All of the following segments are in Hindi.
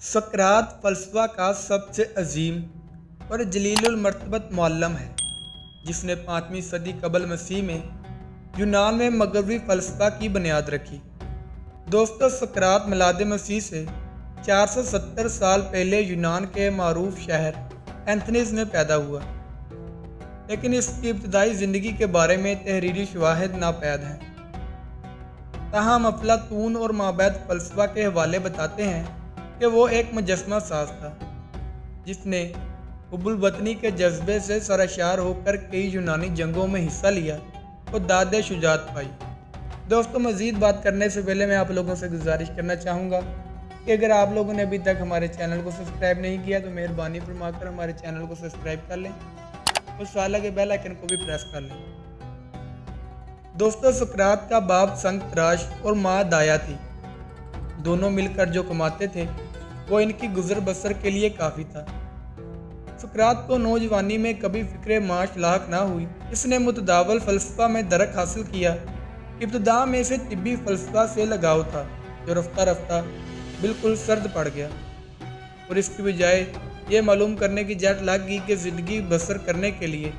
सकरात फ़लसफ़ा का सबसे अजीम और जलीलुल मर्तबत मुअल्लिम है, जिसने 5वीं सदी कबल मसीह में यूनान में मगरबी फ़लसफ़ा की बुनियाद रखी। दोस्तों, सकरात मिलाद मसीह से 470 साल पहले यूनान के मारूफ शहर एथेंस में पैदा हुआ, लेकिन इसकी इब्तदाई ज़िंदगी के बारे में तहरीरी शवाहिद नापैद हैं। ताहम अफलातून और माबैद फ़लसफ़ा के हवाले बताते हैं कि वो एक मुजस्समा साज था, जिसने हुब्बुल वतनी के जज्बे से सरशार होकर कई यूनानी जंगों में हिस्सा लिया और दाद शुजात पाई। दोस्तों, मज़ीद बात करने से पहले मैं आप लोगों से गुजारिश करना चाहूँगा कि अगर आप लोगों ने अभी तक हमारे चैनल को सब्सक्राइब नहीं किया तो मेहरबानी फरमाकर हमारे चैनल को सब्सक्राइब कर लें और साथ लगे बेल आइकन को भी प्रेस कर लें। दोस्तों, सकरात का बाप संगतराश और माँ दाया थी। दोनों मिलकर जो कमाते थे वो इनकी गुजर बसर के लिए काफ़ी था। सकरात को नौजवानी में कभी फ़िक्र माश लाक ना हुई। इसने मुतदावल फ़लसफ़ा में दरक हासिल किया। इब्तदा में इसे तिब्बी फ़लसफ़ा से लगाव था, जो रफ्ता रफ्ता बिल्कुल सर्द पड़ गया और इसकी बजाय ये मालूम करने की जट लग गई कि ज़िंदगी बसर करने के लिए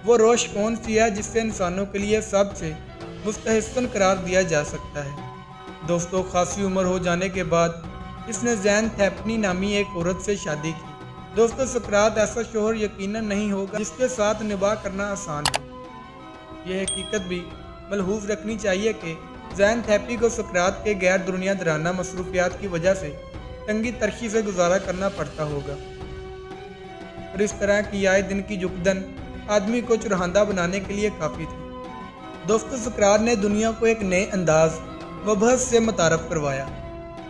वो रोश कौन सी है जिससे इंसानों के लिए सबसे मुस्तहसन करार दिया जा सकता है। दोस्तों, खासी उम्र हो जाने के बाद इसने जैन थैपनी नामी एक औरत से शादी की। दोस्तों, सकरात ऐसा शोहर यकीनन नहीं होगा जिसके साथ निभाह करना आसान हो। यह हकीकत भी मलहूज रखनी चाहिए कि जैन थैपी को सकरात के गैर दुनियादाराना मसरूफियात की वजह से तंगी तरक्की से गुजारा करना पड़ता होगा और इस तरह की आए दिन की जुकदन आदमी को चुरहांदा बनाने के लिए काफ़ी थी। दोस्तों, सकरात ने दुनिया को एक नए अंदाज व बहस से मुतारफ़ करवाया।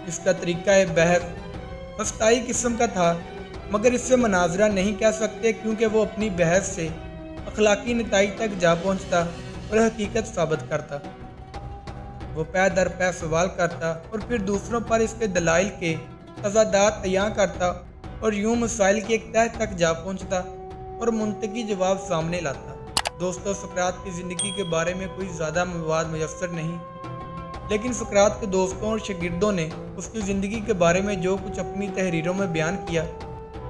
इसका तरीका बहस फस्ताई किस्म का था, मगर इससे मनाजरा नहीं कह सकते क्योंकि वो अपनी बहस से अखलाकी नताइज तक जा पहुंचता और हकीकत साबित करता। वो पै दर पै सवाल करता और फिर दूसरों पर इसके दलाइल के तजादात अयां करता और यूं मसाइल की एक तह तक जा पहुंचता और मुंतकी जवाब सामने लाता। दोस्तों, सकरात की ज़िंदगी के बारे में कोई ज़्यादा मवाद मुयस्सर नहीं, लेकिन सकरात के दोस्तों और शागिर्दों ने उसकी ज़िंदगी के बारे में जो कुछ अपनी तहरीरों में बयान किया,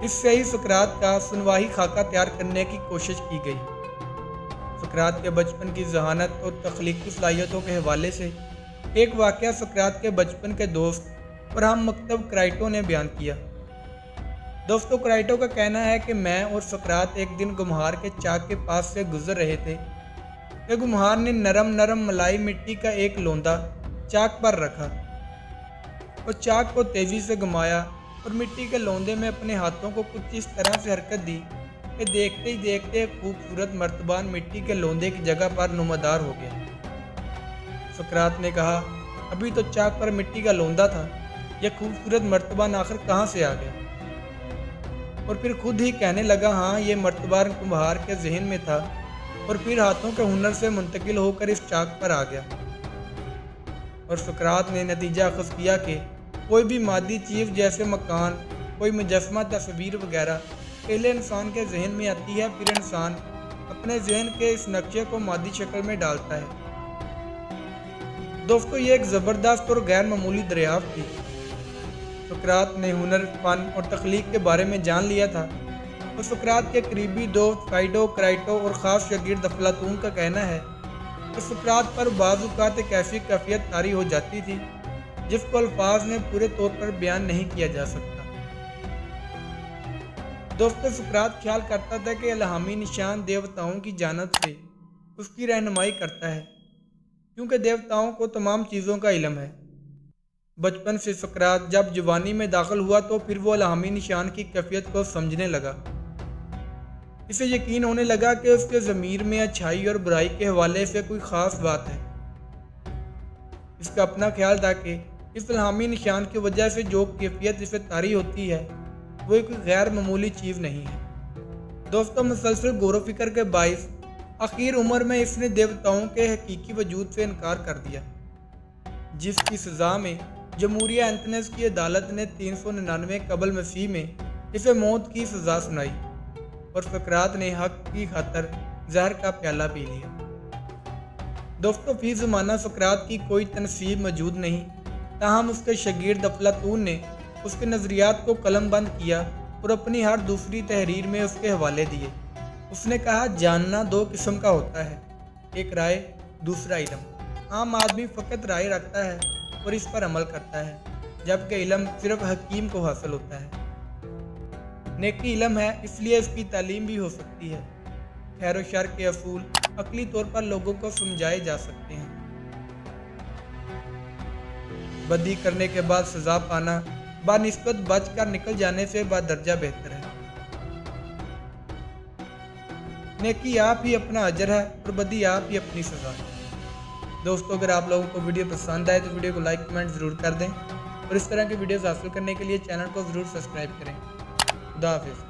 इससे ही सकरात का सुनवाही खाका तैयार करने की कोशिश की गई। सकरात के बचपन की जहानत और तख्लीकी सलाहियतों के हवाले से एक वाक़या सकरात के बचपन के दोस्त और हम मकतब क्राइटो ने बयान किया। दोस्तों, क्राइटो का कहना है कि मैं और सकरात एक दिन गुम्हार के चाक के पास से गुजर रहे थे कि गुम्हार ने नरम नरम मलाई मिट्टी का एक लोंदा चाक पर रखा और चाक को तेज़ी से घुमाया और मिट्टी के लोंदे में अपने हाथों को कुछ इस तरह से हरकत दी कि देखते ही देखते एक खूबसूरत मर्तबान मिट्टी के लोंदे की जगह पर नुमादार हो गया। सकरात ने कहा, अभी तो चाक पर मिट्टी का लोंदा था, यह खूबसूरत मर्तबान आखिर कहाँ से आ गया? और फिर खुद ही कहने लगा, हाँ, ये मर्तबान कुम्हार के जहन में था और फिर हाथों के हुनर से मुंतकिल होकर इस चाक पर आ गया। और सकरात ने नतीजा अखज़ किया कि कोई भी मादी चीज़ जैसे मकान, कोई मुजस्समा, तस्वीर वगैरह पहले इंसान के जहन में आती है, फिर इंसान अपने जहन के इस नक्शे को मादी शक्ल में डालता है। दोस्तों, ये एक ज़बरदस्त और गैर मामूली दरियाफ्त थी। सकरात ने हुनर, फ़न और तख्लीक के बारे में जान लिया था और सकरात के करीबी दोस्त फाइडो, क्राइटो और ख़ास शागिर्द अफलातून का कहना है कि सकरात पर बाज़-औक़ात एक ऐसी कैफियत तारी हो जाती थी जिसको अल्फाज में पूरे तौर पर बयान नहीं किया जा सकता। दोस्तों, सकरात ख्याल करता था कि इल्हामी निशान देवताओं की जानिब से उसकी रहनुमाई करता है, क्योंकि देवताओं को तमाम चीज़ों का इल्म है। बचपन से सकरात जब जवानी में दाखिल हुआ तो फिर वो इल्हामी निशान की कैफियत को समझने लगा। इसे यकीन होने लगा कि उसके ज़मीर में अच्छाई और बुराई के हवाले से कोई ख़ास बात है। इसका अपना ख्याल था कि इस इल्हामी निशान की वजह से जो कैफियत इसे तारी होती है वो कोई गैर मामूली चीज़ नहीं है। दोस्तों, मुसलसल गौर फिक्र के बाइस आखिर उम्र में इसने देवताओं के हकीकी वजूद से इनकार कर दिया, जिसकी सज़ा में जमहूरिया एथेंस की अदालत ने 399 कबल मसीह में इसे मौत की सज़ा सुनाई और सकरात ने हक की खातर जहर का प्याला पी लिया। दोस्तों, फी ज़माना सकरात की कोई तनसीब मौजूद नहीं, ताहम उसके शागिर्द अफलातून ने उसके नज़रियात को कलमबंद किया और अपनी हर दूसरी तहरीर में उसके हवाले दिए। उसने कहा, जानना दो किस्म का होता है, एक राय, दूसरा इल्म। आम आदमी फ़कत राय रखता है और इस पर अमल करता है, जबकि इल्म सिर्फ हकीम को हासिल होता है। नेकी इल्म है, इसलिए इसकी तालीम भी हो सकती है। खैर व शर के असूल अक़ली तौर पर लोगों को समझाए जा सकते हैं। बदी करने के बाद सज़ा पाना बानिस्बत बच कर निकल जाने से बदर्जा बेहतर है। नेकी आप ही अपना अजर है और बदी आप ही अपनी सज़ा है। दोस्तों, अगर आप लोगों को वीडियो पसंद आए तो वीडियो को लाइक कमेंट ज़रूर कर दें और इस तरह की वीडियोस हासिल करने के लिए चैनल को ज़रूर सब्सक्राइब करें। खुदा हाफिज़।